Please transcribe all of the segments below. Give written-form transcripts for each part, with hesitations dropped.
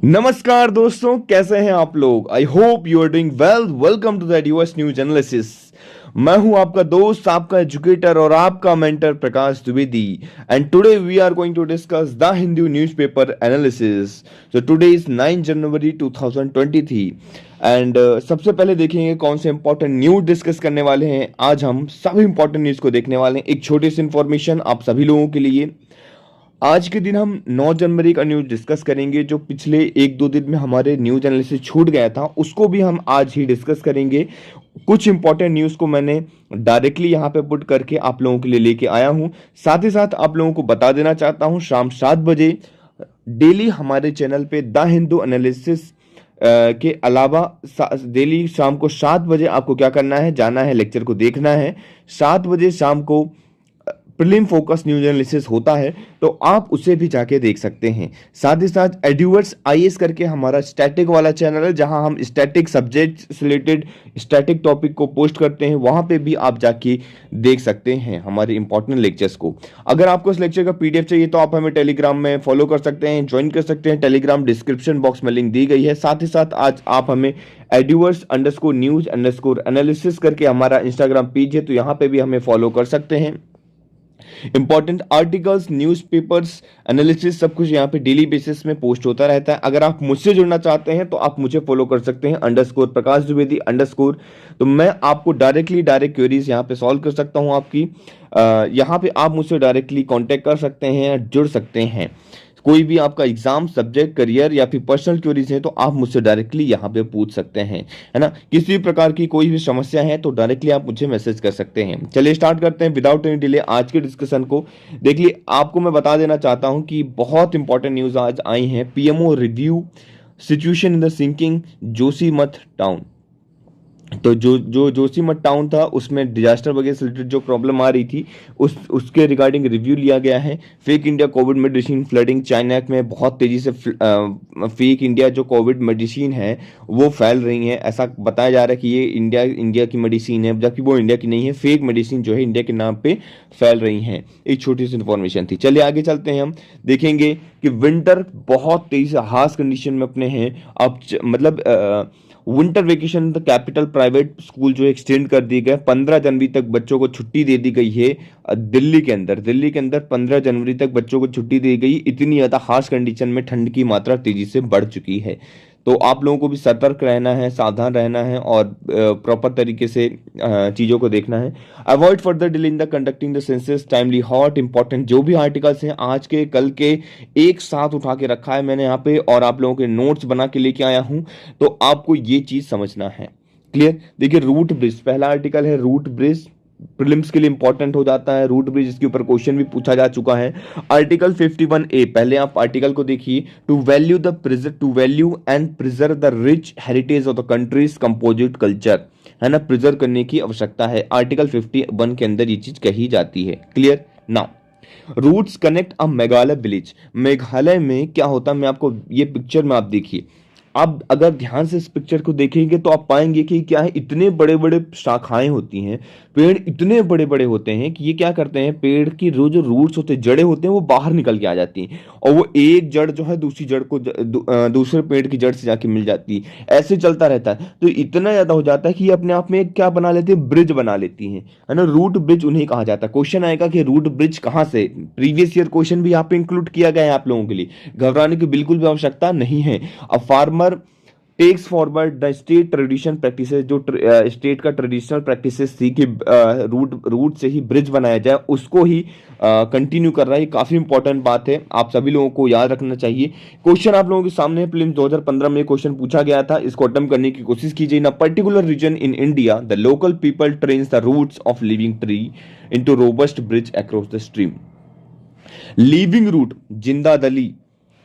नमस्कार दोस्तों, कैसे हैं आप लोग। I hope you are doing well. Welcome to the US news analysis. मैं हूं आपका दोस्त, आपका एजुकेटर और आपका mentor Prakash Dwivedi. And today we are going to discuss the Hindu newspaper analysis. So today is 9 January 2023 and सबसे पहले देखेंगे कौन से इंपॉर्टेंट न्यूज डिस्कस करने वाले हैं। आज हम सभी इंपॉर्टेंट न्यूज को देखने वाले हैं। एक छोटी सी इंफॉर्मेशन आप सभी लोगों के लिए। आज के दिन हम 9 जनवरी का न्यूज डिस्कस करेंगे। जो पिछले एक दो दिन में हमारे न्यूज एनालिसिस छूट गया था उसको भी हम आज ही डिस्कस करेंगे। कुछ इंपॉर्टेंट न्यूज़ को मैंने डायरेक्टली यहाँ पे पुट करके आप लोगों के लिए लेके आया हूँ। साथ ही साथ आप लोगों को बता देना चाहता हूँ, शाम 7 बजे डेली हमारे चैनल पे द हिंदू एनालिसिस के अलावा डेली शाम को 7 बजे आपको क्या करना है, जाना है, लेक्चर को देखना है। 7 बजे शाम को प्रीलिम फोकस न्यूज एनालिसिस होता है, तो आप उसे भी जाके देख सकते हैं। साथ ही साथ एड्यूवर्स आईएएस करके हमारा स्टैटिक वाला चैनल है, जहां हम स्टैटिक सब्जेक्ट से रिलेटेड स्टैटिक टॉपिक को पोस्ट करते हैं। वहां पे भी आप जाके देख सकते हैं हमारे इंपॉर्टेंट लेक्चर्स को। अगर आपको इस लेक्चर का पीडीएफ चाहिए तो आप हमें टेलीग्राम में फॉलो कर सकते हैं, ज्वाइन कर सकते हैं। टेलीग्राम डिस्क्रिप्शन बॉक्स में लिंक दी गई है। साथ ही साथ आज आप हमें eduvers_news_analysis करके हमारा इंस्टाग्राम पेज है, तो यहाँ पे भी हमें फॉलो कर सकते हैं। इंपॉर्टेंट आर्टिकल्स, न्यूज़पेपर्स, एनालिसिस सब कुछ यहाँ पे डेली बेसिस में पोस्ट होता रहता है। अगर आप मुझसे जुड़ना चाहते हैं तो आप मुझे फॉलो कर सकते हैं _प्रकाश द्विवेदी _ तो मैं आपको डायरेक्ट क्वेरीज यहाँ पे सॉल्व कर सकता हूँ आपकी। यहाँ पे आप मुझसे डायरेक्टली कांटेक्ट कर सकते हैं, जुड़ सकते हैं। कोई भी आपका एग्जाम, सब्जेक्ट, करियर या फिर पर्सनल क्वेरीज है तो आप मुझसे डायरेक्टली यहाँ पे पूछ सकते हैं, है ना। किसी भी प्रकार की कोई भी समस्या है तो डायरेक्टली आप मुझे मैसेज कर सकते हैं। चलिए स्टार्ट करते हैं विदाउट एनी डिले आज के डिस्कशन को। देखिए, आपको मैं बता देना चाहता हूँ कि बहुत इंपॉर्टेंट न्यूज आज आई हैं। PMO review situation in the sinking Joshimath town. तो जो जोशीमठ टाउन था उसमें डिजास्टर वगैरह से रिलेटेड जो प्रॉब्लम आ रही थी उसके रिगार्डिंग रिव्यू लिया गया है। Fake India Covid medicine flooding China में बहुत तेजी से फेक इंडिया जो कोविड मेडिसिन है वो फैल रही है। ऐसा बताया जा रहा है कि ये इंडिया की मेडिसिन है, जबकि वो इंडिया की नहीं है। फेक मेडिसिन जो है इंडिया के नाम पे फैल रही हैं। एक छोटी सी इन्फॉर्मेशन थी। चलिए आगे चलते हैं। हम देखेंगे कि विंटर बहुत तेजी से हार्श कंडीशन में अपने हैं। अब मतलब winter vacation the capital private school जो एक्सटेंड कर दी गए। 15 जनवरी तक बच्चों को छुट्टी दे दी गई है। दिल्ली के अंदर 15 जनवरी तक बच्चों को छुट्टी दी गई। इतनी ज्यादा हार्श कंडीशन में ठंड की मात्रा तेजी से बढ़ चुकी है, तो आप लोगों को भी सतर्क रहना है, सावधान रहना है और प्रॉपर तरीके से चीज़ों को देखना है। Avoid further delay in the conducting the census timely hot. Important जो भी आर्टिकल्स हैं आज के कल के एक साथ उठा के रखा है मैंने यहाँ पे और आप लोगों के नोट्स बना के लेके आया हूँ, तो आपको ये चीज़ समझना है। क्लियर। देखिए, रूट ब्रिज पहला आर्टिकल है। रूट ब्रिज प्रीलिम्स के लिए इंपॉर्टेंट हो जाता है। रूट ब्रिज, इसके ऊपर क्वेश्चन भी पूछा जा चुका है। आर्टिकल 51A, पहले आप आर्टिकल को देखिए। To value and preserve the rich heritage of the country's composite culture, है ना, प्रिजर्व करने की आवश्यकता है। आर्टिकल 51 के अंदर ये चीज कही जाती है। क्लियर। नाउ रूट्स कनेक्ट अ मेघालय विलेज। मेघालय में क्या होता है, मैं आपको ये पिक्चर में आप देखिए। आप अगर ध्यान से इस पिक्चर को देखेंगे तो आप पाएंगे कि क्या है, इतने बड़े बड़े शाखाएं होती हैं। पेड़ इतने बड़े बड़े होते हैं कि ये क्या करते हैं, पेड़ की जो रूट्स होते हैं, जड़ें होते हैं, वो बाहर निकल के आ जाती हैं और वो एक जड़ जो है दूसरी जड़ को दूसरे पेड़ की जड़ से जाके मिल जाती है। ऐसे चलता रहता है, तो इतना ज्यादा हो जाता है कि ये अपने आप में एक क्या बना लेती है, ब्रिज बना लेती हैं, है ना। रूट ब्रिज उन्हें कहा जाता है। क्वेश्चन आएगा कि रूट ब्रिज कहाँ से। प्रीवियस ईयर क्वेश्चन भी यहाँ पे इंक्लूड किया गया है आप लोगों के लिए, घबराने की बिल्कुल भी आवश्यकता नहीं है। A farmer takes forward the state tradition practices, जो स्टेट का ट्रेडिशनल प्रैक्टिसेस थी कि रूट से ही ब्रिज बनाया जाए, उसको ही कंटिन्यू कर रहा है। ये काफी इंपॉर्टेंट बात है, आप सभी लोगों को याद रखना चाहिए। क्वेश्चन आप लोगों के सामने है। प्रीलिम्स 2015 में क्वेश्चन पूछा गया था, इसको अटेम्प्ट करने की कोशिश कीजिए। ना particular region in India the local people trains the roots of living tree into robust bridge across the stream. Living root, जिंदा दली,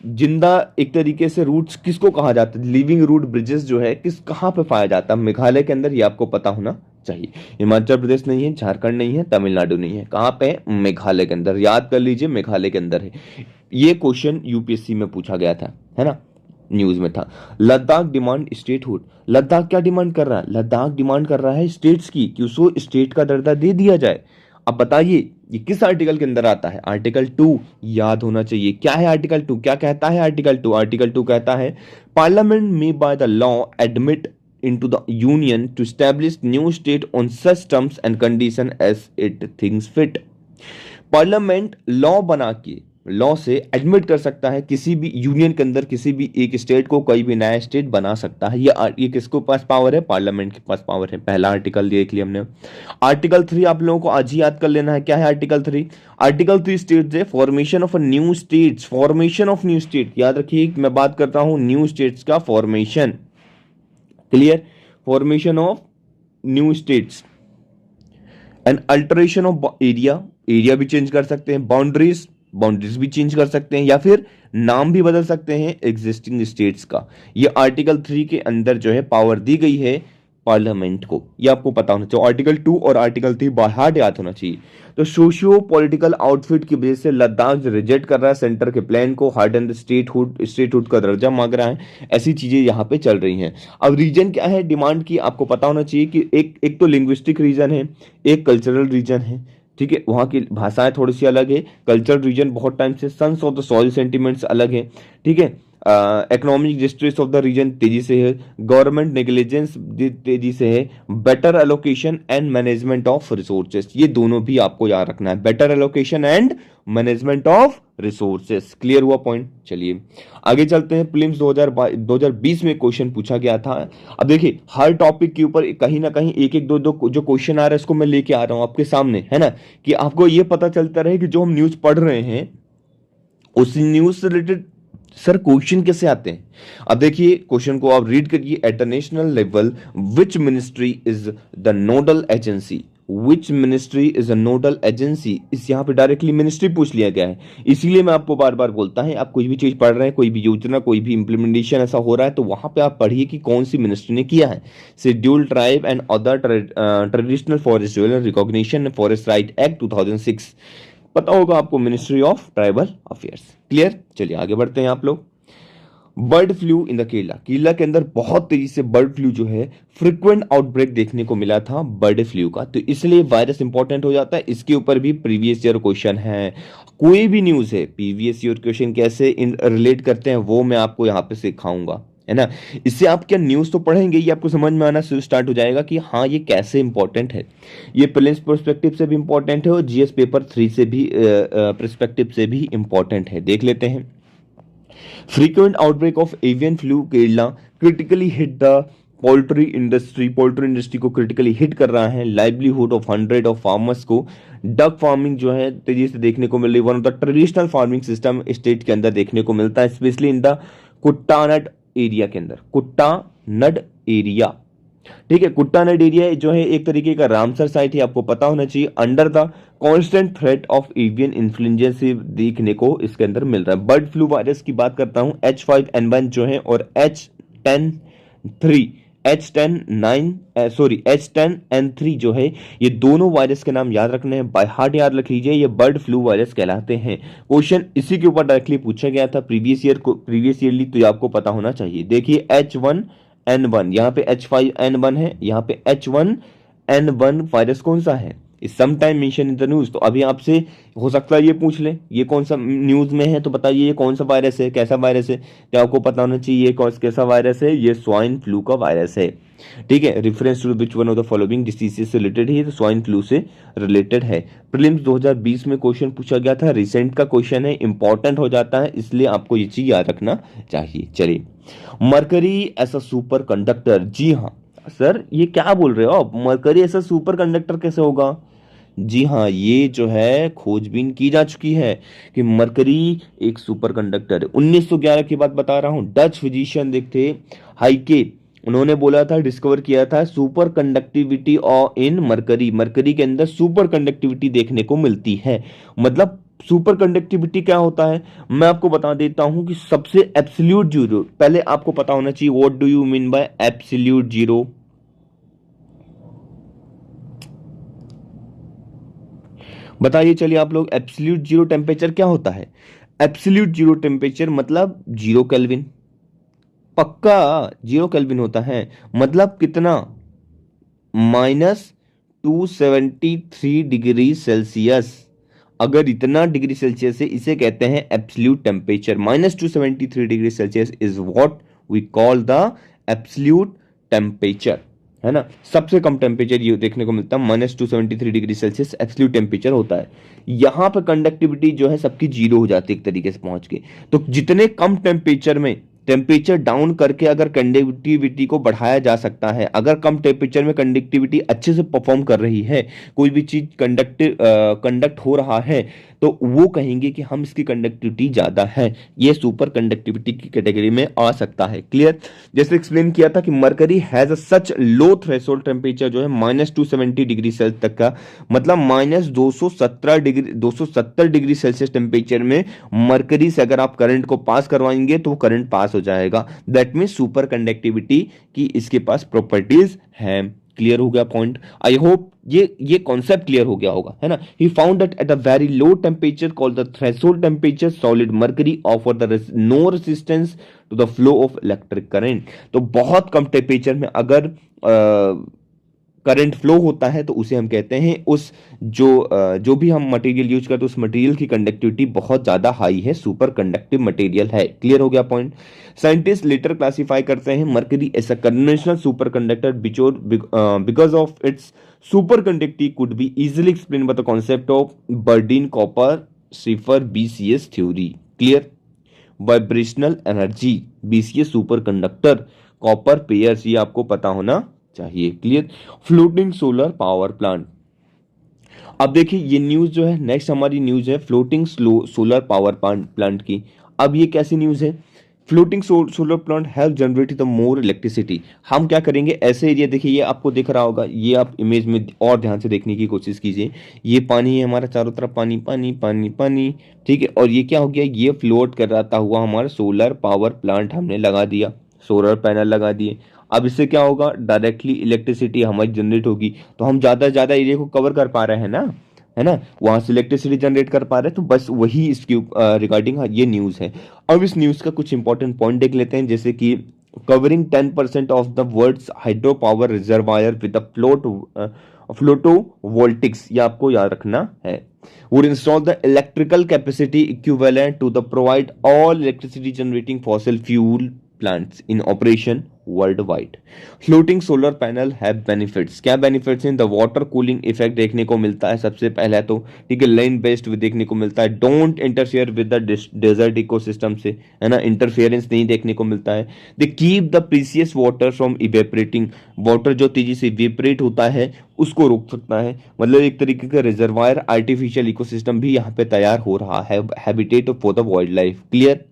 जिंदा एक तरीके से रूट्स किसको कहा जाता है, लिविंग रूट ब्रिजेस जो है किस कहां पे पाया जाता है, मेघालय के अंदर। ये आपको पता होना चाहिए। हिमाचल प्रदेश नहीं है, झारखंड नहीं है, तमिलनाडु नहीं है, कहां पे, मेघालय के अंदर। याद कर लीजिए, मेघालय के अंदर है। ये क्वेश्चन यूपीएससी में पूछा गया था, है ना, न्यूज में था। Ladakh demand statehood. लद्दाख क्या डिमांड कर रहा है, लद्दाख डिमांड कर रहा है स्टेट्स की कि उसको स्टेट का दर्जा दे दिया जाए। अब बताइए ये किस आर्टिकल के अंदर आता है? आर्टिकल 2 याद होना चाहिए। क्या है आर्टिकल 2? क्या कहता है आर्टिकल 2? आर्टिकल 2 कहता है पार्लियामेंट में bye the law admit into the union to establish new state on such terms and condition as it thinks fit। Parliament law बना के लॉ से एडमिट कर सकता है किसी भी यूनियन के अंदर किसी भी एक स्टेट को, कोई भी नया स्टेट बना सकता है। ये किसके पास पावर है? पार्लियामेंट के पास पावर है। पहला आर्टिकल देख लिया हमने। आर्टिकल 3 आप लोगों को आज ही याद कर लेना है। क्या है आर्टिकल 3? आर्टिकल 3 स्टेट्स है formation of a new states. Formation of new state, याद रखिए मैं बात करता हूं न्यू स्टेट्स का formation. Clear? Formation of new states and alteration of area, area भी चेंज कर सकते हैं, बाउंड्रीज, बाउंड्रीज भी चेंज कर सकते हैं, या फिर नाम भी बदल सकते हैं एग्जिस्टिंग स्टेट्स का। ये आर्टिकल 3 के अंदर जो है पावर दी गई है पार्लियामेंट को। ये आपको पता होना चाहिए। आर्टिकल 2 और आर्टिकल 3 बाहर याद होना चाहिए। तो सोशियो पॉलिटिकल आउटफिट की वजह से लद्दाख रिजेक्ट कर रहा है सेंटर के प्लान को, हार्डन स्टेटहुड का दर्जा मांग रहा है। ऐसी चीजें यहाँ पे चल रही हैं। अब रीजन क्या है डिमांड की? आपको पता होना चाहिए कि एक तो लिंग्विस्टिक रीजन है, एक कल्चरल रीजन है। ठीक है, वहाँ की भाषाएं थोड़ी सी अलग है। कल्चरल रीजन बहुत टाइम से sons of the soil sentiments अलग है। ठीक है, economic distress of the region तेजी से है, गवर्नमेंट नेग्लिजेंस तेजी से है, better allocation and management of resources, ये दोनों भी आपको याद रखना है, better allocation and management of resources. Clear हुआ पॉइंट? चलिए आगे चलते हैं। प्रीलिम्स 2020 में क्वेश्चन पूछा गया था। अब देखिए हर टॉपिक के ऊपर कहीं ना कहीं एक एक दो दो जो क्वेश्चन आ रहा है इसको मैं लेके आ रहा हूं आपके सामने, है ना, कि आपको ये पता चलता रहे कि जो हम न्यूज पढ़ रहे हैं उस न्यूज से रिलेटेड सर क्वेश्चन कैसे आते हैं। अब देखिए क्वेश्चन को आप रीड करिए। At a national level which ministry is the nodal agency? Which ministry is a nodal agency? इस यहाँ पे डायरेक्टली मिनिस्ट्री पूछ लिया गया है। इसीलिए मैं आपको बार बार बोलता है आप कोई भी चीज पढ़ रहे हैं, कोई भी योजना, कोई भी इंप्लीमेंटेशन ऐसा हो रहा है तो वहां पे आप पढ़िए कि कौन सी मिनिस्ट्री ने किया है। Schedule tribe and other traditional forest recognition forest right act 2006, पता होगा आपको, ministry of tribal affairs. Clear? चलिए आगे बढ़ते हैं आप लोग। Bird flu in the Kerala, Kerala के अंदर बहुत तेजी से बर्ड फ्लू जो है फ्रीक्वेंट आउटब्रेक देखने को मिला था बर्ड फ्लू का, तो इसलिए वायरस इंपॉर्टेंट हो जाता है। इसके ऊपर भी प्रीवियस ईयर क्वेश्चन है। कोई भी न्यूज है प्रीवियस ईयर क्वेश्चन कैसे रिलेट करते हैं वो मैं आपको यहाँ पे सिखाऊंगा, है ना। इससे आप क्या न्यूज तो पढ़ेंगे, ये आपको समझ में आना स्टार्ट हो जाएगा कि हाँ ये कैसे इंपॉर्टेंट है। ये प्रीलिम्स पर्सपेक्टिव से भी इंपॉर्टेंट है और जीएस पेपर 3 से भी पर्सपेक्टिव से भी इंपॉर्टेंट है। देख लेते हैं। Frequent outbreak of avian flu Kerala critically hit the poultry industry, poultry industry को क्रिटिकली हिट कर रहा है। लाइवलीहुड ऑफ 100 ऑफ फार्मर्स को, डक फार्मिंग जो है तेजी से देखने को मिल रही है। One of the traditional farming system state के अंदर देखने को मिलता है, स्पेशली इन द कुट्टानड एरिया के अंदर, कुट्टानड एरिया। ठीक है, कुट्टानड एरिया जो है एक तरीके का रामसर साइट है, आपको पता होना चाहिए। Under the constant threat of avian influenza से देखने को इसके अंदर मिल रहा है। बर्ड फ्लू वायरस की बात करता हूं, H5N1 जो है और H10N3 जो है, ये दोनों वायरस के नाम याद रखने हैं, बाय हार्ट याद रख लीजिए, ये बर्ड फ्लू वायरस कहलाते हैं। क्वेश्चन इसी के ऊपर डायरेक्टली पूछा गया था प्रीवियस ईयरली, तो ये आपको पता होना चाहिए। देखिए H1N1, यहाँ पे H5N1 है, यहाँ पे H1N1 वायरस कौन सा है? इस some time mention in the news. तो अभी आपसे हो सकता है ये पूछ ले ये कौन सा न्यूज में है, तो बताइए ये कौन सा वायरस है, कैसा वायरस है। तो आपको पता होना चाहिए ये कैसा वायरस है, ये स्वाइन फ्लू का वायरस है। ठीक है, reference to which one of the following diseases से रिलेटेड है, तो स्वाइन फ्लू से रिलेटेड है। प्रीलिम्स 2020 में क्वेश्चन पूछा गया था, रिसेंट का क्वेश्चन है, इंपॉर्टेंट हो जाता है, इसलिए आपको ये चीज याद रखना चाहिए। चलिए, mercury as a superconductor, जी हाँ सर ये क्या बोल रहे हो आप, मरकरी ऐसा सुपर कंडक्टर कैसे होगा? जी हाँ, ये जो है खोजबीन की जा चुकी है कि मरकरी एक सुपर कंडक्टर है। 1911 की बात बता रहा हूं, डच फिजिशियन देखते हाइके, उन्होंने बोला था, डिस्कवर किया था सुपर कंडक्टिविटी इन मरकरी, मरकरी के अंदर सुपर कंडक्टिविटी देखने को मिलती है। मतलब सुपर कंडक्टिविटी क्या होता है मैं आपको बता देता हूं कि सबसे एब्सोल्यूट जीरो, पहले आपको पता होना चाहिए what do you mean by absolute zero. बताइए चलिए आप लोग, एब्सोल्यूट जीरो टेम्परेचर क्या होता है? एब्सोल्यूट जीरो टेम्परेचर मतलब 0 केल्विन, पक्का 0 केल्विन होता है। मतलब कितना? -273 डिग्री सेल्सियस, अगर इतना डिग्री सेल्सियस है, इसे कहते हैं absolute temperature. -273 degree Celsius is what we call the absolute temperature, है ना। सबसे कम टेम्परेचर ये देखने को मिलता है, -273 डिग्री सेल्सियस एब्सोल्यूट टेम्परेचर होता है। यहाँ पर कंडक्टिविटी जो है सबकी जीरो हो जाती है एक तरीके से पहुंच के। तो जितने कम टेम्परेचर में टेम्परेचर डाउन करके अगर कंडक्टिविटी को बढ़ाया जा सकता है, अगर कम टेम्परेचर में कंडक्टिविटी अच्छे से परफॉर्म कर रही है, कोई भी चीज कंडक्ट हो रहा है, तो वो कहेंगे कि हम इसकी कंडक्टिविटी ज्यादा है, ये सुपर कंडक्टिविटी की कैटेगरी में आ सकता है। क्लियर। जैसे एक्सप्लेन किया था कि mercury has such low threshold temperature जो है -270 डिग्री सेल्सियस तक का, मतलब -270 डिग्री सेल्सियस टेम्परेचर में मरकरी से अगर आप करंट को पास करवाएंगे तो वो करंट पास हो जाएगा। दैट मीन सुपर कंडक्टिविटी की इसके पास प्रॉपर्टीज है। क्लियर हो गया पॉइंट। आई होप ये कॉन्सेप्ट क्लियर हो गया होगा, है ना। He found that at a very low temperature called the threshold temperature solid mercury offer the no resistance to the flow of electric current. तो बहुत कम टेम्परेचर में अगर करंट फ्लो होता है तो उसे हम कहते हैं उस जो भी हम मटेरियल यूज करते हैं उस मटेरियल की कंडक्टिविटी बहुत ज्यादा हाई है, सुपर कंडक्टिव मटेरियल है। क्लियर हो गया पॉइंट। साइंटिस्ट लेटर क्लासिफाई करते हैं mercury as a conventional superconductor because of its superconductivity could be easily explain by the concept of Bardeen Cooper Schrieffer BCS theory. Clear. Vibrational energy BCS superconductor Cooper pairs, ये आपको पता होना चाहिए। Clear. Floating solar power plant. अब देखिए ये news जो है, नेक्स्ट हमारी न्यूज है फ्लोटिंग सोलर पावर प्लांट की। अब ये कैसी न्यूज है? Floating solar plant have generated the more electricity. हम क्या करेंगे, ऐसे एरिया देखिए, ये आपको दिख रहा होगा, ये आप इमेज में और ध्यान से देखने की कोशिश कीजिए। ये पानी है हमारा, चारों तरफ पानी पानी पानी पानी, ठीक है। और ये क्या हो गया, ये फ्लोट कराता हुआ हमारा सोलर पावर प्लांट हमने लगा दिया, सोलर पैनल लगा दिए। अब इससे क्या होगा, डायरेक्टली इलेक्ट्रिसिटी हमारी जनरेट होगी, तो हम ज्यादा से ज्यादा एरिया को कवर कर पा रहे हैं ना, है ना, वहां से इलेक्ट्रिसिटी जनरेट कर पा रहे हैं। तो बस वही इसकी रिगार्डिंग ये न्यूज है। अब इस न्यूज का कुछ इंपॉर्टेंट पॉइंट देख लेते हैं, जैसे कि covering 10% of the world's hydropower reservoir with floatovoltaics, ये आपको याद रखना है। would install the electrical capacity equivalent to the provide all electricity generating fossil fuel plants in operation worldwide. Floating solar panel have benefits. क्या benefits हैं? The water cooling effect देखने को मिलता है सबसे पहले तो, ठीक है। land based भी देखने को मिलता है। Don't interfere with the desert ecosystem से, है ना, interference नहीं देखने को मिलता है। They keep the precious water from evaporating. water जो तेजी से evaporate होता है उसको रोक सकता है, मतलब एक तरीके का रिजर्वायर आर्टिफिशियल इकोसिस्टम भी यहाँ पे तैयार हो रहा है, habitat for the wildlife. Clear.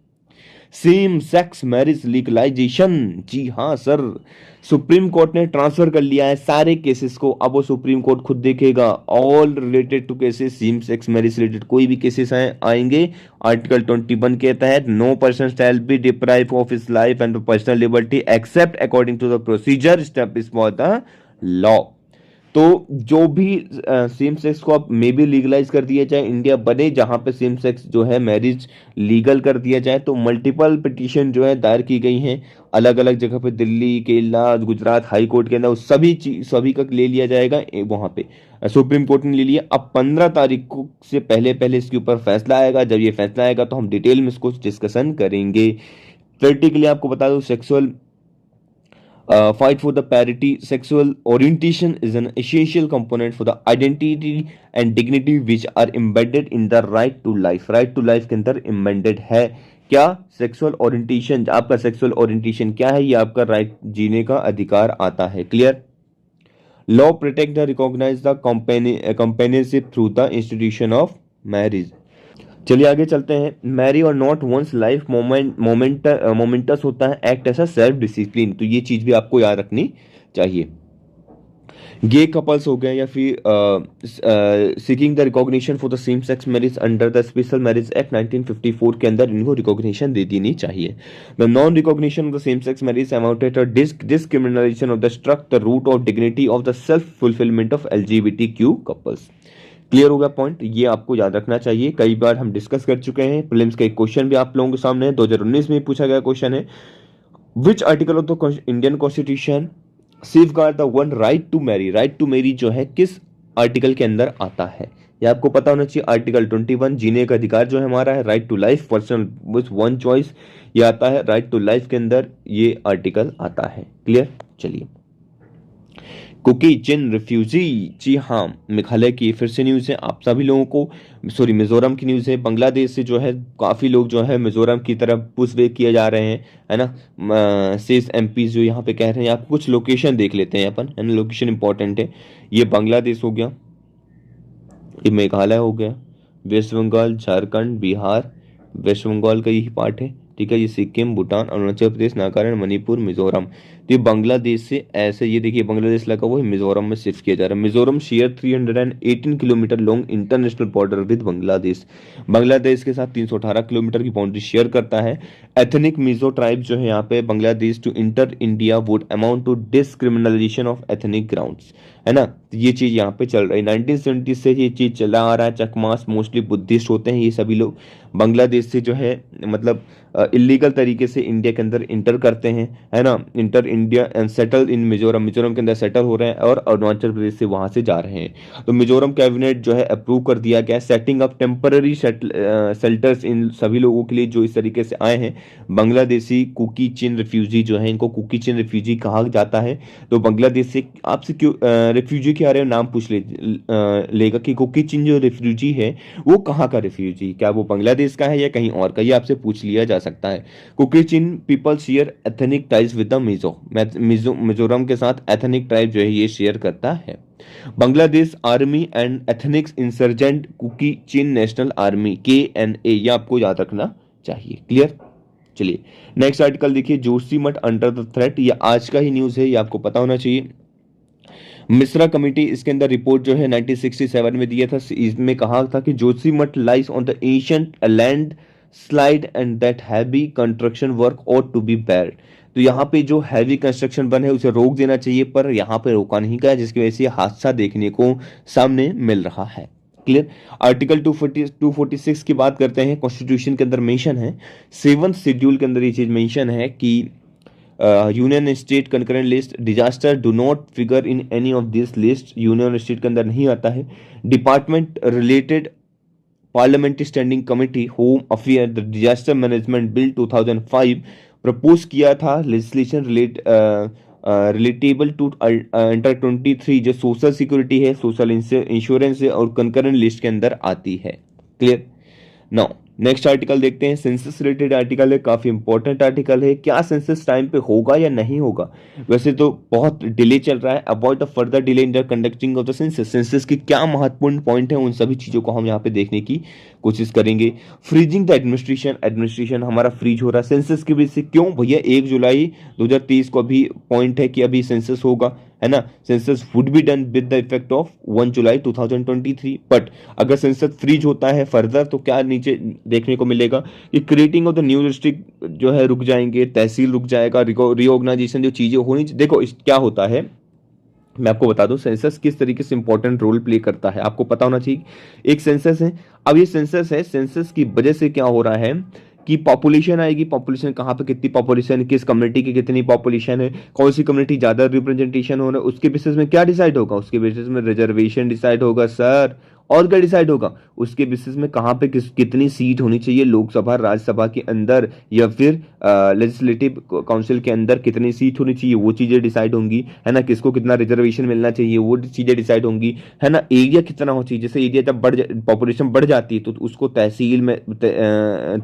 Same sex marriage legalization, जी हाँ सर, सुप्रीम कोर्ट ने ट्रांसफर कर लिया है सारे केसेस को। अब वो सुप्रीम कोर्ट खुद देखेगा, all related to cases, same sex marriage related कोई भी केसेस आएंगे, आर्टिकल 21 के तहत no person shall be deprive of his life and personal liberty except according to the procedure established by the law. तो जो भी सेम सेक्स को अब मे बी लीगलाइज कर दिया जाए, इंडिया बने जहां पे सेम सेक्स जो है मैरिज लीगल कर दिया जाए, तो मल्टीपल पिटीशन जो है दायर की गई हैं अलग अलग जगह पे, दिल्ली, केरला, गुजरात हाई कोर्ट के अंदर, सभी का ले लिया जाएगा वहां पे। सुप्रीम कोर्ट ने ले लिया। अब 15 तारीख को से पहले पहले इसके ऊपर फैसला आएगा। जब ये फैसला आएगा तो हम डिटेल में इसको डिस्कशन करेंगे। प्रैक्टिकली आपको बता दूं, sexual fight for the parity, sexual orientation is an essential component for the identity and dignity which are embedded in the right to life. right to life के अंदर embedded है क्या, सेक्सुअल ओरिएंटेशन। आपका sexual orientation क्या है, ये आपका right जीने का अधिकार आता है। Clear. Law protect the recognise the companionship through the institution of marriage. चलिए आगे चलते हैं। मैरी और नॉट वंस लाइफ मोमेंटस होता है, एक्ट ऐसा सेल्फ डिसिप्लिन, तो ये चीज भी आपको याद रखनी चाहिए। गे कपल्स हो गए या फिर seeking the recognition for the same sex marriage under the special marriage act 1954 के अंदर इनको रिकॉग्निशन दे देनी चाहिए। The non recognition of the same sex marriage amounted to discrimination of the struck the root of dignity of the self fulfilment of LGBTQ couples. Clear हो गया point, ये आपको याद रखना चाहिए। कई बार हम डिस्कस कर चुके हैं, प्रीलिम्स का एक क्वेश्चन भी आप लोगों के सामने है, 2019 में पूछा गया क्वेश्चन है। Which article of the Indian constitution safeguard the one right to marry, right to marry जो है किस आर्टिकल के अंदर आता है, ये आपको पता होना चाहिए। आर्टिकल 21 जीने का अधिकार जो है हमारा है, right to life, personal with one choice, ये आता है राइट टू लाइफ के अंदर, ये आर्टिकल आता है। क्लियर। चलिए, कुकी चिन रिफ्यूजी, जी हाँ, मेघालय की फिर से न्यूज़ है आप सभी लोगों को, सॉरी मिजोरम की न्यूज़ है। बांग्लादेश से जो है काफ़ी लोग जो है मिजोरम की तरफ पुश बैक किए जा रहे हैं, है ना। शेष एमपी जो यहाँ पे कह रहे हैं, आप कुछ लोकेशन देख लेते हैं अपन, है ना, लोकेशन इंपॉर्टेंट है। ये बांग्लादेश हो गया, ये मेघालय हो गया, वेस्ट बंगाल, झारखंड, बिहार, वेस्ट बंगाल का यही पार्ट है, ठीक है। ये सिक्किम, भूटान, अरुणाचल प्रदेश, नागालैंड, मणिपुर, मिजोरम। तो ये बांग्लादेश से ऐसे, ये देखिए बांग्लादेश लगा हुआ है, मिजोरम में शिफ्ट किया जा रहा है। Mizoram share 318 kilometre long international border with Bangladesh, Bangladesh के साथ 318 किलोमीटर की बाउंड्री शेयर करता है। एथनिक मिजो ट्राइब जो है यहाँ पे Bangladesh to enter India would amount to discriminalization of ethnic grounds, है ना। ये चीज यहाँ पे चल रही है 1970 से, ये चीज चला आ रहा है। चकमास मोस्टली बुद्धिस्ट होते हैं ये सभी लोग, बांग्लादेश से जो है मतलब इलीगल तरीके से इंडिया के अंदर इंटर करते हैं, है ना, inter India and settle in Mizoram, Mizoram के अंदर सेटल हो रहे हैं और अरुणाचल प्रदेश से वहां से जा रहे हैं। तो मिजोरम कैबिनेट जो है अप्रूव कर दिया गया सेटिंग अप टेम्पररी शेल्टर्स इन सभी लोगों के लिए जो इस तरीके से आए हैं। बांग्लादेशी कुकी चिन रिफ्यूजी जो है, इनको कुकी चिन रिफ्यूजी कहा जाता है। तो बांग्लादेश से आपसे क्यों रिफ्यूजी के आ रहे नाम पूछ लेगा कि कुकी चिन जो रिफ्यूजी है वो कहाँ का रिफ्यूजी, क्या वो बांग्लादेश का है या कहीं और का, ये आपसे पूछ लिया जा सकता है। Kuki Chin people share ethnic ties with the Mizoram के साथ एथनिक ट्राइब जो है ये शेयर करता है। Bangladesh army and ethnics insurgent Kuki Chin national army KNA, ये आपको याद रखना चाहिए। क्लियर। चलिए नेक्स्ट आर्टिकल देखिए, जोशीमठ अंडर द थ्रेट, ये आज का ही न्यूज है, ये आपको पता होना चाहिए। मिश्रा कमेटी इसके अंदर रिपोर्ट जो है 1967 में दिया था, इसमें कहा था कि Joshimath lies on the ancient land slide and that heavy construction work ought to be bad. तो यहाँ पे जो हैवी कंस्ट्रक्शन बन है उसे रोक देना चाहिए, पर यहाँ पे रोका नहीं गया, जिसकी वजह से हादसा देखने को सामने मिल रहा है। क्लियर। आर्टिकल 246 की बात करते हैं, कॉन्स्टिट्यूशन के अंदर मेंशन है, 7th शेड्यूल के अंदर ये चीज मेंशन है कि union state concurrent list disaster do not figure in any of this list, union state के अंदर नहीं आता है। Department related parliamentary standing committee home affair the disaster management bill 2005 propose किया था लेजिस्लेशन रिलेटेबल टू अंडर 23 जो social security है, social insurance है और कंकरेंट लिस्ट के अंदर आती है। क्लियर। नाउ नेक्स्ट आर्टिकल देखते हैं, सेंसस रिलेटेड आर्टिकल है, काफी इंपॉर्टेंट आर्टिकल है। क्या सेंसस टाइम पे होगा या नहीं होगा, वैसे तो बहुत डिले चल रहा है। Avoid a further delay in the conducting of the census, census की क्या महत्वपूर्ण पॉइंट है, उन सभी चीजों को हम यहाँ पे देखने की कोशिश करेंगे। फ्रीजिंग द एडमिनिस्ट्रेशन, एडमिनिस्ट्रेशन हमारा फ्रीज हो रहा है सेंसस की वजह से, क्यों भैया 1 जुलाई 2023 को अभी पॉइंट है कि अभी सेंसस होगा, है ना। Census would be done with the effect of 1 July 2023, but अगर सेंसस फ्रीज होता है फर्दर तो क्या नीचे देखने को मिलेगा कि creating of the new district जो है रुक जाएंगे, तहसील रुक जाएगा, रिओर्गेनाइजेशन जो चीजें होनी, देखो क्या होता है मैं आपको बता दूं सेंसस किस तरीके से इंपॉर्टेंट रोल प्ले करता है, आपको पता होना चाहिए। एक सेंसस है, अब ये सेंसस है, सेंसस की वजह से क्या हो रहा है कि पॉपुलेशन आएगी, पॉपुलेशन कहाँ पे कितनी पॉपुलेशन है, किस कम्युनिटी की कितनी पॉपुलेशन है, कौन सी कम्युनिटी ज्यादा रिप्रेजेंटेशन हो रहा है, उसके बेसिस में क्या डिसाइड होगा, उसके बेसिस में रिजर्वेशन डिसाइड होगा सर, और क्या डिसाइड होगा, उसके बेसिस में कहाँ पे कितनी सीट होनी चाहिए लोकसभा राज्यसभा के अंदर या फिर लेजिस्लेटिव काउंसिल के अंदर कितनी सीट होनी चाहिए, वो चीजें डिसाइड होंगी, है ना। किसको कितना रिजर्वेशन मिलना चाहिए वो चीजें डिसाइड होंगी, है ना। एरिया कितना हो चाहिए, जैसे एरिया जब पॉपुलेशन बढ़ जाती है तो उसको तहसील में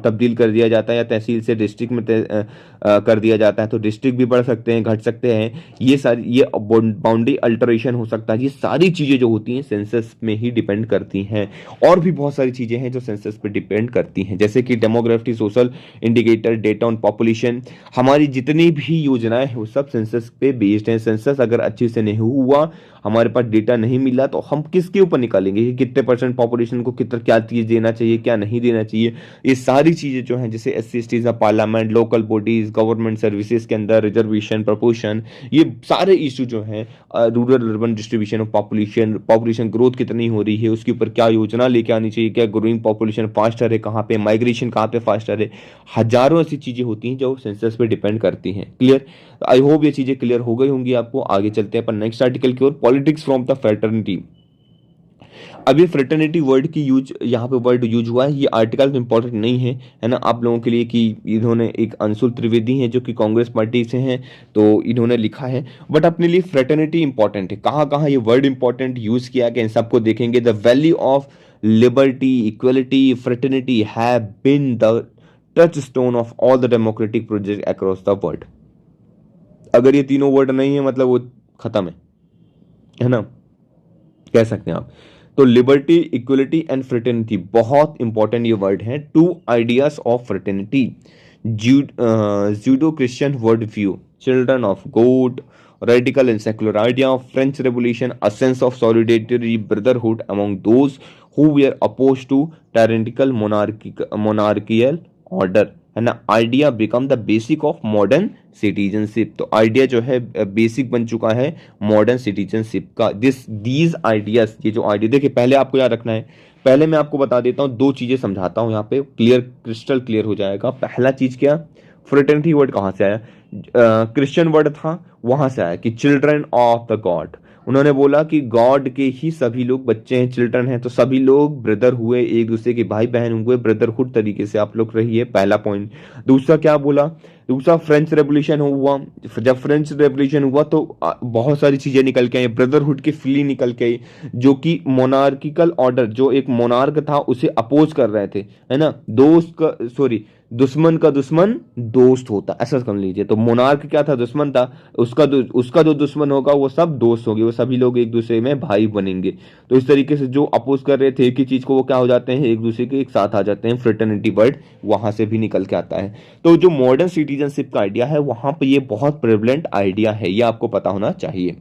तब्दील कर दिया जाता है या तहसील से डिस्ट्रिक्ट में कर दिया जाता है, तो डिस्ट्रिक्ट भी बढ़ सकते हैं, घट सकते हैं, ये सारी ये बाउंड्री अल्टरेशन हो सकता है, ये सारी चीजें जो होती हैं सेंसस में ही डिपेंड करती हैं। और भी बहुत सारी चीजें हैं जो सेंसस पे डिपेंड करती हैं, जैसे कि demography, social indicator, data on population, हमारी जितनी भी योजनाएं हैं वो सब सेंसस पे बेस्ड हैं। सेंसस अगर अच्छे से नहीं हुआ, हमारे पास डेटा नहीं मिला, तो हम किसके ऊपर निकालेंगे कि कितने % पॉपुलेशन को कितना क्या चीज देना चाहिए, क्या नहीं देना चाहिए। ये सारी चीजें जो हैं जैसे SC/ST parliament, local bodies, government services के अंदर रिजर्वेशन, प्रपोर्शन, ये सारे इशू जो हैं, rural urban distribution of population, population growth कितनी हो रही है, उसके ऊपर क्या योजना लेके आनी चाहिए, क्या ग्रोइंग पॉपुलेशन फास्टर है, कहाँ पे माइग्रेशन कहाँ पे फास्टर है, हजारों ऐसी चीजें होती हैं जो सेंसस पे डिपेंड करती हैं। क्लियर। आई होप ये चीजें क्लियर हो गई होंगी आपको। आगे चलते हैं अपन नेक्स्ट आर्टिकल की ओर, पॉलिटिक्स फ्रॉम द फ्रेटर्निटी। अब ये फ्रेटर्निटी वर्ड की यूज यहाँ पे वर्ड यूज हुआ है, ये आर्टिकल इंपॉर्टेंट नहीं है ना आप लोगों के लिए, कि इन्होंने एक अंशुल त्रिवेदी हैं जो कि कांग्रेस पार्टी से हैं, तो इन्होंने लिखा है, बट अपने लिए फ्रेटर्निटी इंपॉर्टेंट है। कहाँ कहाँ ये वर्ड इंपॉर्टेंट यूज किया गया इन सबको देखेंगे। The value of liberty, equality, fraternity have been the touchstone of all the democratic project across the world. अगर ये तीनों वर्ड नहीं है मतलब वो खत्म है ना, कह सकते हैं आप। तो लिबर्टी, इक्वलिटी एंड फ्रेटर्निटी बहुत इंपॉर्टेंट ये वर्ड हैं। Two ideas of fraternity, Judeo Christian world view, children of God, radical and secular idea of French Revolution, a sense of solidarity, brotherhood among those who were opposed to tyrannical monarchical order, है ना। Idea become the basic of modern citizenship, तो idea जो है basic बन चुका है modern citizenship का। These ideas, ये जो आइडिया देखिए पहले आपको याद रखना है, पहले मैं आपको बता देता हूँ, दो चीजें समझाता हूँ यहाँ पे, क्लियर क्रिस्टल क्लियर हो जाएगा। पहला चीज क्या, फ्रेटर्निटी वर्ड कहाँ से आया, क्रिश्चियन वर्ड था वहां से आया, कि चिल्ड्रन ऑफ द गॉड। उन्होंने बोला कि गॉड के ही सभी लोग बच्चे हैं, चिल्ड्रन हैं, तो सभी लोग ब्रदर हुए, एक दूसरे के भाई बहन हुए, ब्रदरहुड तरीके से आप लोग रहिए, पहला पॉइंट। दूसरा क्या बोला, दूसरा फ्रेंच रेवोल्यूशन हुआ, जब फ्रेंच रेवोल्यूशन हुआ तो बहुत सारी चीजें निकल के आई, ब्रदरहुड की फीलिंग निकल के आई, जो कि मोनार्किकल ऑर्डर, जो एक मोनार्क था उसे अपोज कर रहे थे, है ना। दोस्त का सॉरी दुश्मन का दुश्मन दोस्त होता, ऐसा समझ लीजिए। तो मोनार्क क्या था, दुश्मन था, उसका जो दुश्मन होगा वो सब दोस्त होंगे, वो सभी लोग एक दूसरे में भाई बनेंगे। तो इस तरीके से जो अपोज कर रहे थे एक ही चीज को, वो क्या हो जाते हैं, एक दूसरे के एक साथ आ जाते हैं। फ्रेटर्निटी वर्ड वहां से भी निकल के आता है। तो जो मॉडर्न सिटीजनशिप का आइडिया है वहां पर ये बहुत प्रेवलेंट आइडिया है, ये आपको पता होना चाहिए।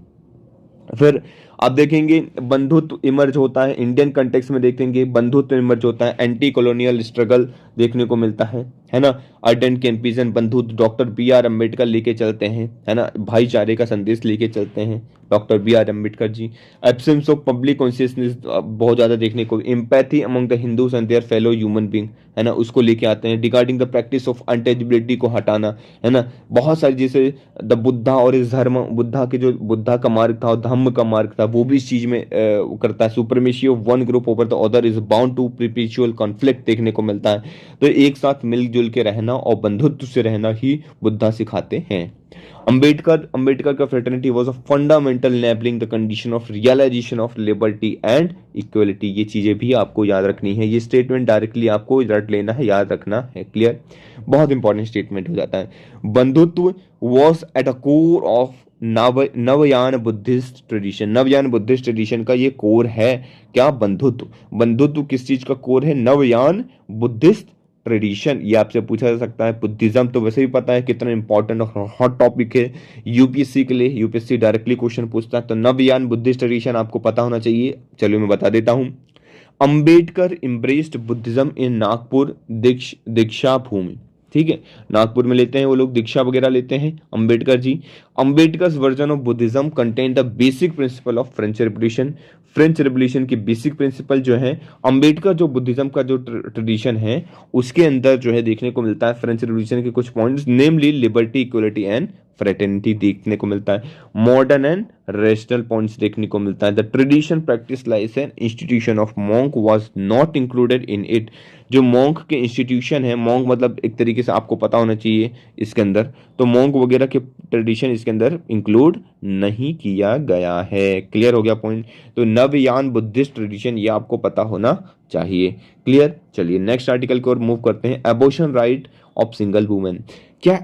फिर आप देखेंगे बंधुत्व इमर्ज होता है, इंडियन कंटेक्स्ट में देखेंगे बंधुत्व इमर्ज होता है, एंटी कॉलोनियल स्ट्रगल देखने को मिलता है ना। आर्डेंट कैंपिजन बंधुत्व डॉक्टर बी आर अम्बेडकर लेके चलते हैं, है ना, भाईचारे का संदेश लेके चलते हैं doctor B R Ambedkar ji. Absence of public consciousness बहुत ज्यादा देखने को, empathy among the Hindus and their fellow human being, है ना, उसको लेके आते हैं। Regarding the practice of untouchability को हटाना, है ना, बहुत सारी, जैसे द बुद्धा और इस धर्म, बुद्धा के जो बुद्धा का मार्ग था और धम्म का मार्ग था, वो भी इस चीज में करता है। Supremacy of one group over the other is bound to perpetual conflict देखने को मिलता है। तो एक साथ मिलजुल के रहना और बंधुत्व से रहना ही बुद्धा सिखाते हैं। अंबेडकर का fraternity was a fundamental enabling the condition of realisation of liberty and equality. ये चीजें भी आपको याद रखनी है, ये स्टेटमेंट डायरेक्टली आपको रट लेना है, याद रखना है, क्लियर, बहुत इंपॉर्टेंट स्टेटमेंट हो जाता है। बंधुत्व was at a core of Navayana Buddhist tradition, Navayana Buddhist tradition का ये कोर है क्या, बंधुत्व। बंधुत्व किस चीज का कोर है, नवयान बुद्धिस्ट ट्रेडिशन। ये आपसे पूछा जा सकता है। बुद्धिज्म तो वैसे भी पता है कितना इंपॉर्टेंट और हॉट टॉपिक है यूपीएससी के लिए, यूपीएससी डायरेक्टली क्वेश्चन पूछता है, तो नवयान बुद्धिस्ट ट्रेडिशन आपको पता होना चाहिए। चलिए मैं बता देता हूं। Ambedkar embraced Buddhism in Nagpur Deekshabhoomi, ठीक है, नागपुर में लेते हैं वो लोग, दीक्षा वगैरह लेते हैं Ambedkar ji. Ambedkar's version of Buddhism contain the basic principle of French Revolution. French Revolution की बेसिक प्रिंसिपल जो है, अंबेडकर जो बुद्धिज्म का जो ट्रेडिशन है उसके अंदर जो है देखने को मिलता है फ्रेंच रेवोल्यूशन के कुछ points, namely liberty, equality and fraternity देखने को मिलता है। मॉडर्न एंड रेशनल पॉइंट्स देखने को मिलता है। The tradition practice lies an institution of monk was not included in it. जो मॉन्क के इंस्टीट्यूशन है, मॉन्क मतलब एक तरीके से आपको पता होना चाहिए इसके अंदर, तो मॉन्क वगैरह के ट्रेडिशन इसके अंदर इंक्लूड नहीं किया गया है। क्लियर हो गया पॉइंट। तो नवयान बुद्धिस्ट ट्रेडिशन ये आपको पता होना चाहिए, क्लियर। चलिए नेक्स्ट आर्टिकल की ओर मूव करते हैं। Abortion right of single women. क्या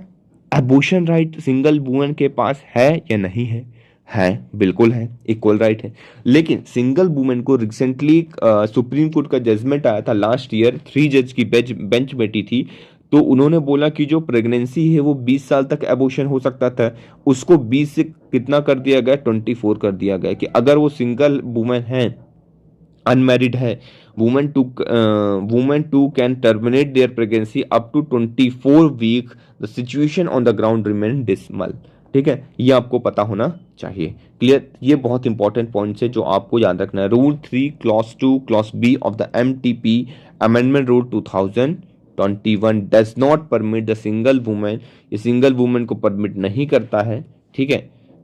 एबॉर्शन राइट सिंगल वुमेन के पास है या नहीं है? है, बिल्कुल है, इक्वल राइट है। लेकिन सिंगल वुमेन को रिसेंटली सुप्रीम कोर्ट का जजमेंट आया था लास्ट ईयर, 3 जज की बेंच बैठी थी, तो उन्होंने बोला कि जो प्रेगनेंसी है वो 20 साल तक एबॉर्शन हो सकता था, उसको 20 से कितना कर दिया गया, 24 कर दिया गया, कि अगर वो सिंगल वुमेन है, अनमैरिड है, women too can terminate their pregnancy up to 24 week, the situation on the ground remain dismal. ठीक है, ये आपको पता होना चाहिए, क्लियर। ये बहुत इंपॉर्टेंट पॉइंट्स है जो आपको याद रखना है। Rule 3 clause 2 clause B of the MTP amendment rule 2000 21 does not permit the single women, ये सिंगल वुमेन को परमिट नहीं करता है, ठीक है।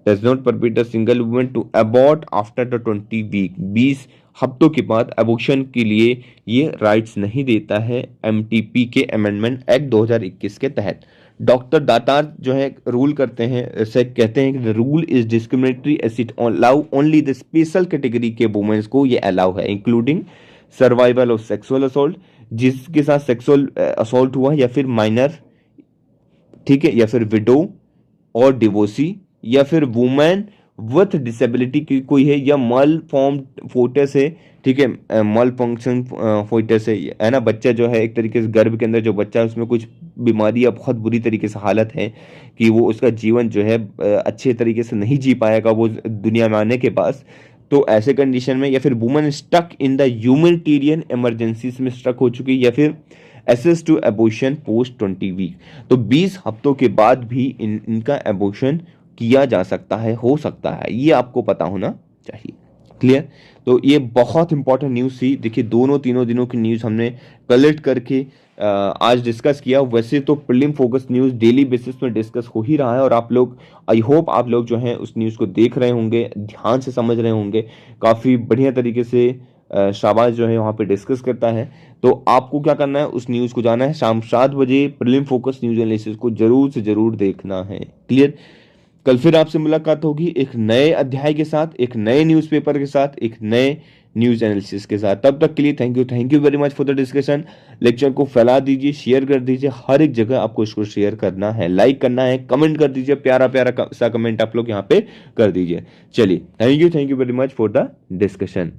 Does not permit the single women to abort after the 20 week, 20 हफ्तों के बाद अबॉर्शन के लिए ये राइट्स नहीं देता है एमटीपी के अमेंडमेंट एक्ट 2021 के तहत। डॉक्टर दातार जो है रूल करते हैं, ऐसे कहते हैं कि the rule is discriminatory as it allow only the special category के वुमेन्स को ये अलाउ है, including survival of sexual assault, जिसके साथ सेक्सुअल असॉल्ट हुआ या फिर माइनर, ठीक है, या फिर विडो और डिवोर्सी, या फिर वुमेन विथ डिसेबिलिटी की कोई है, या मल फॉर्म फोटस है, ठीक है, मल फंक्शन फोटस है ना, बच्चा जो है एक तरीके से गर्भ के अंदर जो बच्चा है उसमें कुछ बीमारी या बहुत बुरी तरीके से हालत है कि वो उसका जीवन जो है अच्छे तरीके से नहीं जी पाएगा वो दुनिया में आने के पास, तो ऐसे कंडीशन में, या फिर women stuck in the humanitarian emergencies में स्टक हो चुकी, या फिर access to abortion post 20 week, तो 20 हफ्तों के बाद भी इनका एबॉर्शन किया जा सकता है, हो सकता है, ये आपको पता होना चाहिए। क्लियर? तो ये बहुत इंपॉर्टेंट न्यूज़ थी। देखिए दोनों तीनों दिनों की न्यूज़ हमने कलेक्ट करके आज डिस्कस किया। वैसे तो prelim focus news daily basis में डिस्कस हो ही रहा है, और आप लोग, आई होप आप लोग जो हैं उस न्यूज़ को देख रहे होंगे, ध्यान से समझ रहे होंगे, काफ़ी बढ़िया तरीके से शाबाश जो है वहाँ पे डिस्कस करता है। तो आपको क्या करना है, उस न्यूज़ को जाना है, शाम 7 बजे प्रीलिम फोकस न्यूज़ एनालिसिस को जरूर से जरूर देखना है। क्लियर? कल फिर आपसे मुलाकात होगी एक नए अध्याय के साथ, एक नए न्यूज़पेपर के साथ, एक नए न्यूज़ एनालिसिस के साथ। तब तक के लिए thank you very much for the discussion. Lecture को फैला दीजिए, शेयर कर दीजिए, हर एक जगह आपको इसको शेयर करना है, लाइक करना है, कमेंट कर दीजिए, प्यारा प्यारा सा कमेंट आप लोग यहाँ पे कर दीजिए। चलिए thank you very much for the discussion.